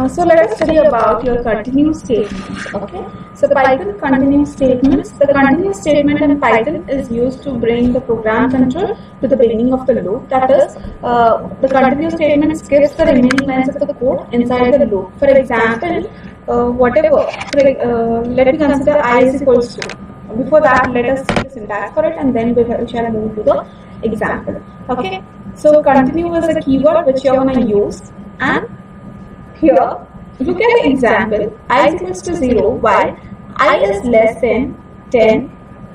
So let us study about your continuous statements. Okay. So Python continuous statements. The continuous statement in Python is used to bring the program control to the beginning of the loop. That is, the continuous statement skips the remaining lines of the code inside the loop. For example, let me consider I is equals to. Before that, let us see the syntax for it, and then we shall move to the example. Okay. So continue is a keyword which you are going to use, and here, look at the example. I is equals to 0 while I is less than 10,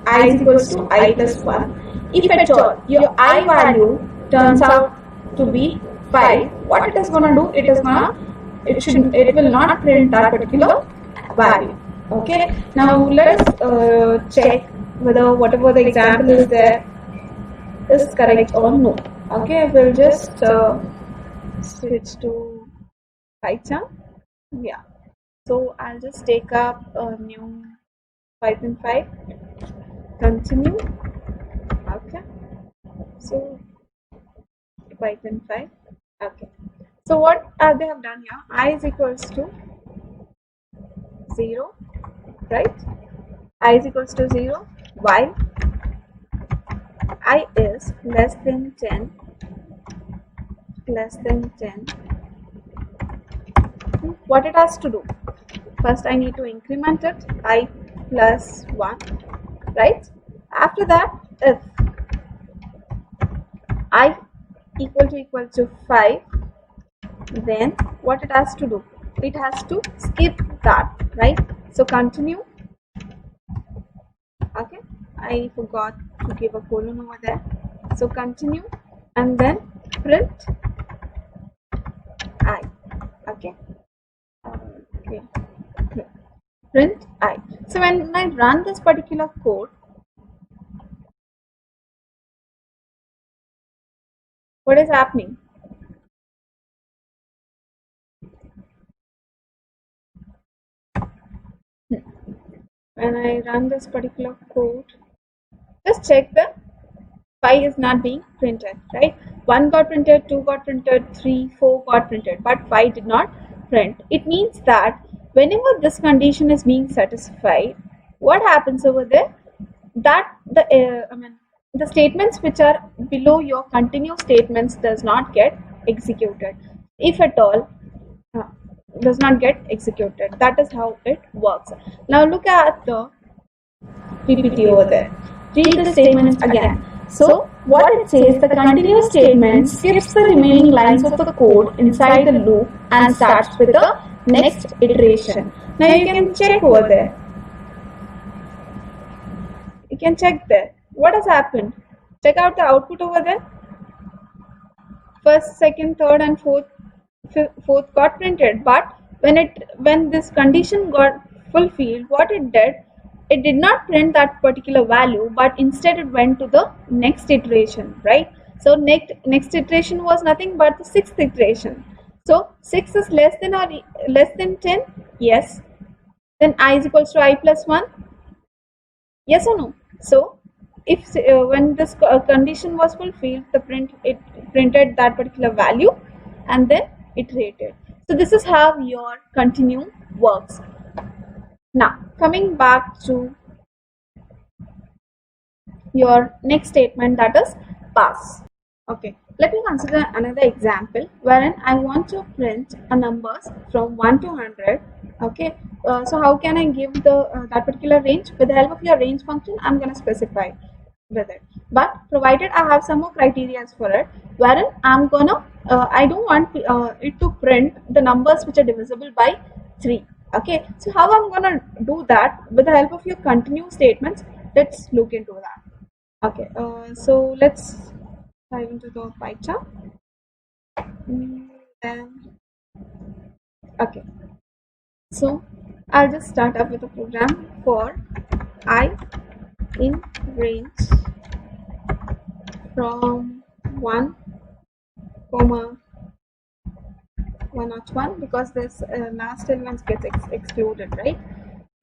I is equals to I plus 1. If at all your I value turns out to be 5, what it is going to do? It will not print that particular value. Okay. Now let us check whether whatever the example is there is correct or no. Okay. We'll just switch to Python. Yeah. So I'll just take up a new Python 5. Continue. Okay. So Python 5. Okay. So what they have done here? I is equals to 0, right? I is equals to 0 while I is less than 10. What it has to do? First I need to increment it, I plus 1, right? After that, if I equal to 5, then what it has to do? It has to skip that, right? So continue. Okay, I forgot to give a colon over there. So continue and then print I. Okay. Okay. Print I. So when I run this particular code, what is happening? When I run this particular code, just check the 5 is not being printed, right? 1 got printed, 2 got printed, 3, 4 got printed, but 5 did not print. It means that whenever this condition is being satisfied, what happens over there? That the statements which are below your continuous statements does not get executed. If at all, does not get executed. That is how it works. Now look at the PPT over there. Read the statements again. So what it says, the continuous statement skips the remaining lines of the code inside the loop and starts with the next iteration. Now you can check over there. You can check there. What has happened? Check out the output over there. First, second, third and fourth got printed, but when this condition got fulfilled, what it did not print that particular value, but instead it went to the next iteration, right? So next iteration was nothing but the 6th iteration. So 6 is less than 10, yes. Then I is equals to I plus 1, yes or no? So if when this condition was fulfilled, it printed that particular value and then iterated. So this is how your continue works. Now coming back to your next statement, that is pass. Okay, let me consider another example wherein I want to print a numbers from 1 to 100. Okay, so how can I give the that particular range? With the help of your range function, I'm going to specify with it, but provided I have some more criteria for it, wherein I'm gonna I don't want it to print the numbers which are divisible by 3. Okay, so how I'm gonna do that? With the help of your continue statements, let's look into that. Okay, so let's dive into the Python. Okay, so I'll just start up with a program for I in range from 1, 101, because this last element gets excluded, right?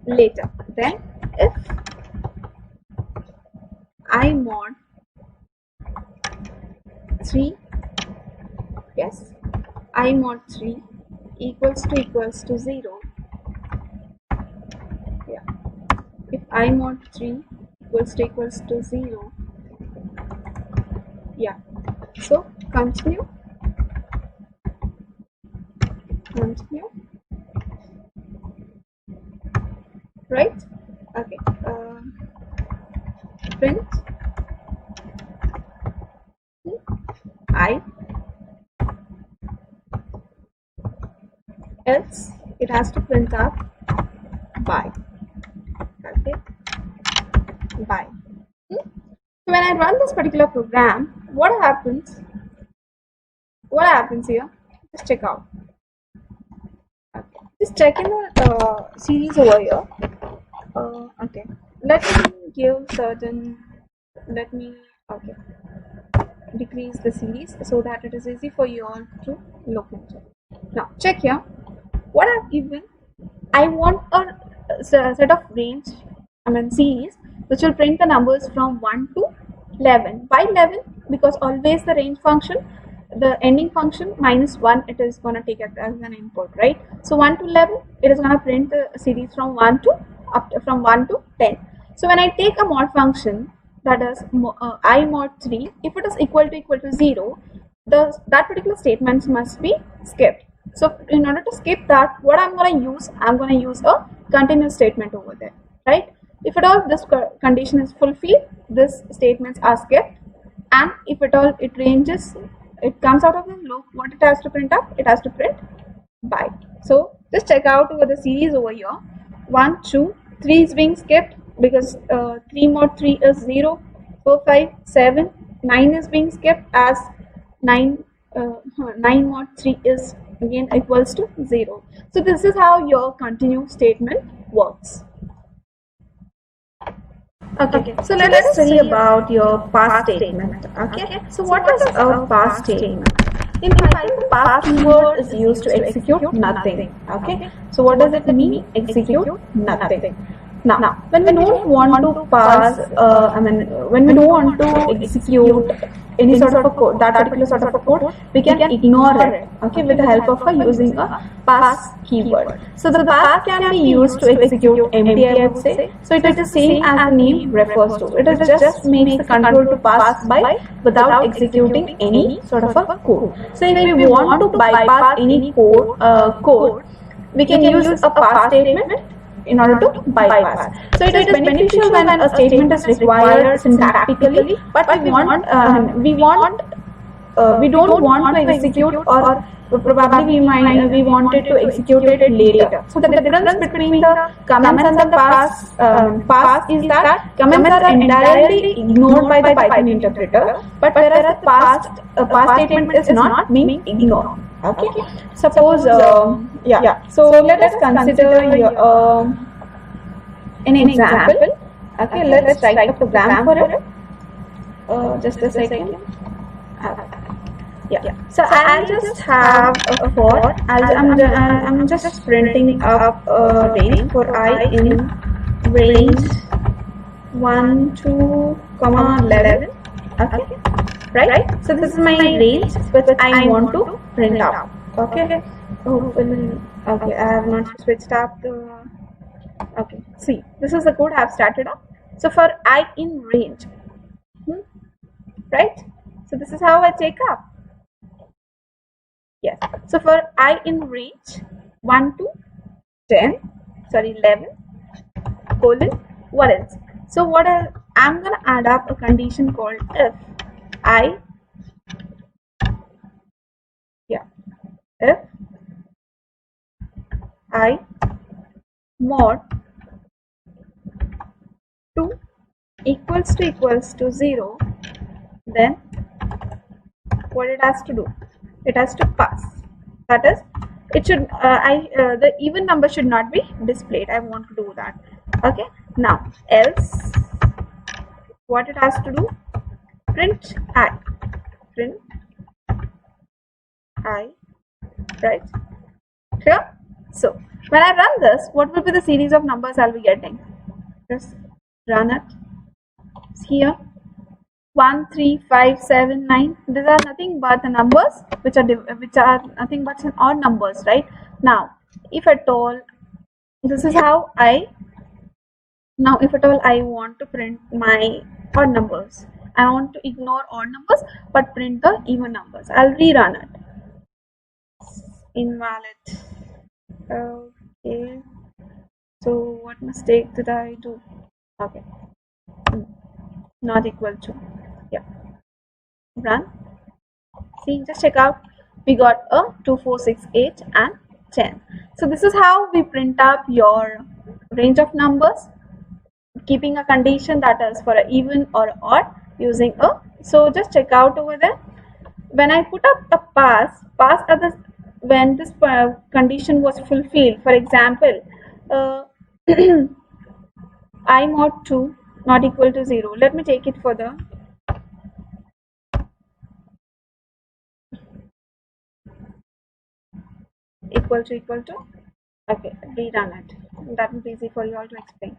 Later, then if I mod 3, yes, I mod 3 equals to 0, yeah, if I mod 3 equals to 0, yeah, so continue, right? Okay, print I, else it has to print up by, okay, by. So when I run this particular program, what happens here? Just check out. Okay. Just check in the series over here. Okay, let me give certain, let me, okay, decrease the series so that it is easy for you all to look into. Now check here, what I've given, I want a set of range, series which will print the numbers from 1 to 11. Why 11? Because always the range function, the ending function minus 1, it is going to take it as an input, right? So 1 to 11, it is going to print the series from 1 to from 1 to 10. So when I take a mod function, that is I mod 3, if it is equal to 0, that particular statement must be skipped. So in order to skip that, what I'm going to use a continuous statement over there, right? If at all this condition is fulfilled, this statements are skipped, and if at all it ranges, it comes out of the loop, what it has to print up? It has to print by. So just check out over the series over here. 1, 2, 3 is being skipped because 3 mod 3 is 0. 4, 5, 7, 9 is being skipped as 9 mod 3 is again equals to 0. So this is how your continue statement works. Okay, so let us study about your pass statement. Okay, so what is a pass statement? In Python, pass keyword is used to execute nothing. Okay, so what does it mean? Execute nothing. Now, when we don't want to pass, when we don't want to execute any sort of a code, that particular sort of a code, we can ignore it, okay, with the help of using a pass keyword. So the pass can be used to execute empty, I would say. So it is the same as the name refers to. It is just makes the control to pass by without executing any sort of a code. So if we want to bypass any code, we can use a pass statement in order to bypass. So it is beneficial when a statement is required syntactically, but we don't want to execute, or probably we wanted to execute it later. So the difference between the comments and the pass is that comments are entirely ignored by the Python interpreter, but whereas the pass statement is not being ignored. Okay, suppose so let us consider an example. Okay, let's write a program for it. Just a second. So I'll just have a for. I'm just printing up a range for I in range 1, 2, 11. Okay, right? So this is my range which I want to print out. Okay. Okay, I have not switched up the. Okay, see, this is the code I have started up. So for I in range, right? So this is how I take up. Yes. So for I in range 1 to 11 colon what else? So what I'm gonna add up a condition called if I mod 2 equals to 0, then what it has to do? It has to pass. That is, it should the even number should not be displayed. I want to do that. Okay. Now else, what it has to do? Print I. Right? Clear? So when I run this, what will be the series of numbers I'll be getting? Just run it. Here 1, 3, 5, 7, 9. These are nothing but the numbers which are nothing but odd numbers, right? Now if at all, this is how now if at all I want to print my odd numbers, I want to ignore odd numbers but print the even numbers. I'll rerun it. Invalid. Okay, so what mistake did I do? Okay, not equal to, yeah, run. See, just check out, we got a 2, 4, 6, 8 and 10. So this is how we print up your range of numbers, keeping a condition that is for an even or odd using a. So just check out over there. When I put up the pass at the, when this condition was fulfilled, for example, I mod 2 not equal to 0. Let me take it further. Equal to, okay, rerun it. That will be easy for you all to explain.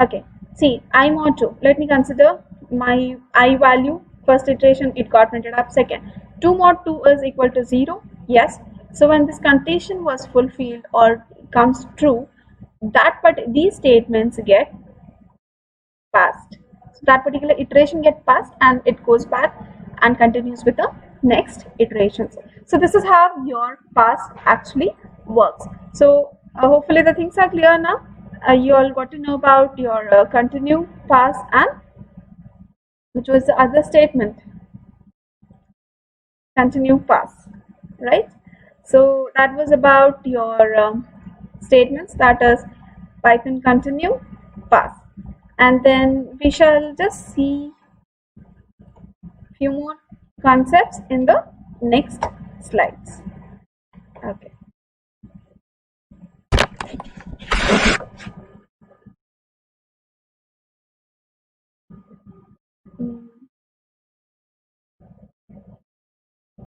Okay, see, I mod 2. Let me consider my I value. First iteration, it got printed up. Second, 2 mod 2 is equal to 0. Yes. So when this condition was fulfilled or comes true, these statements get passed. So that particular iteration gets passed and it goes back and continues with the next iterations. So this is how your pass actually works. So hopefully the things are clear now. You all got to know about your continue, pass, and which was the other statement, continue, pass, right? So that was about your statements, that is Python continue, pass. And then we shall just see few more concepts in the next slides. Okay.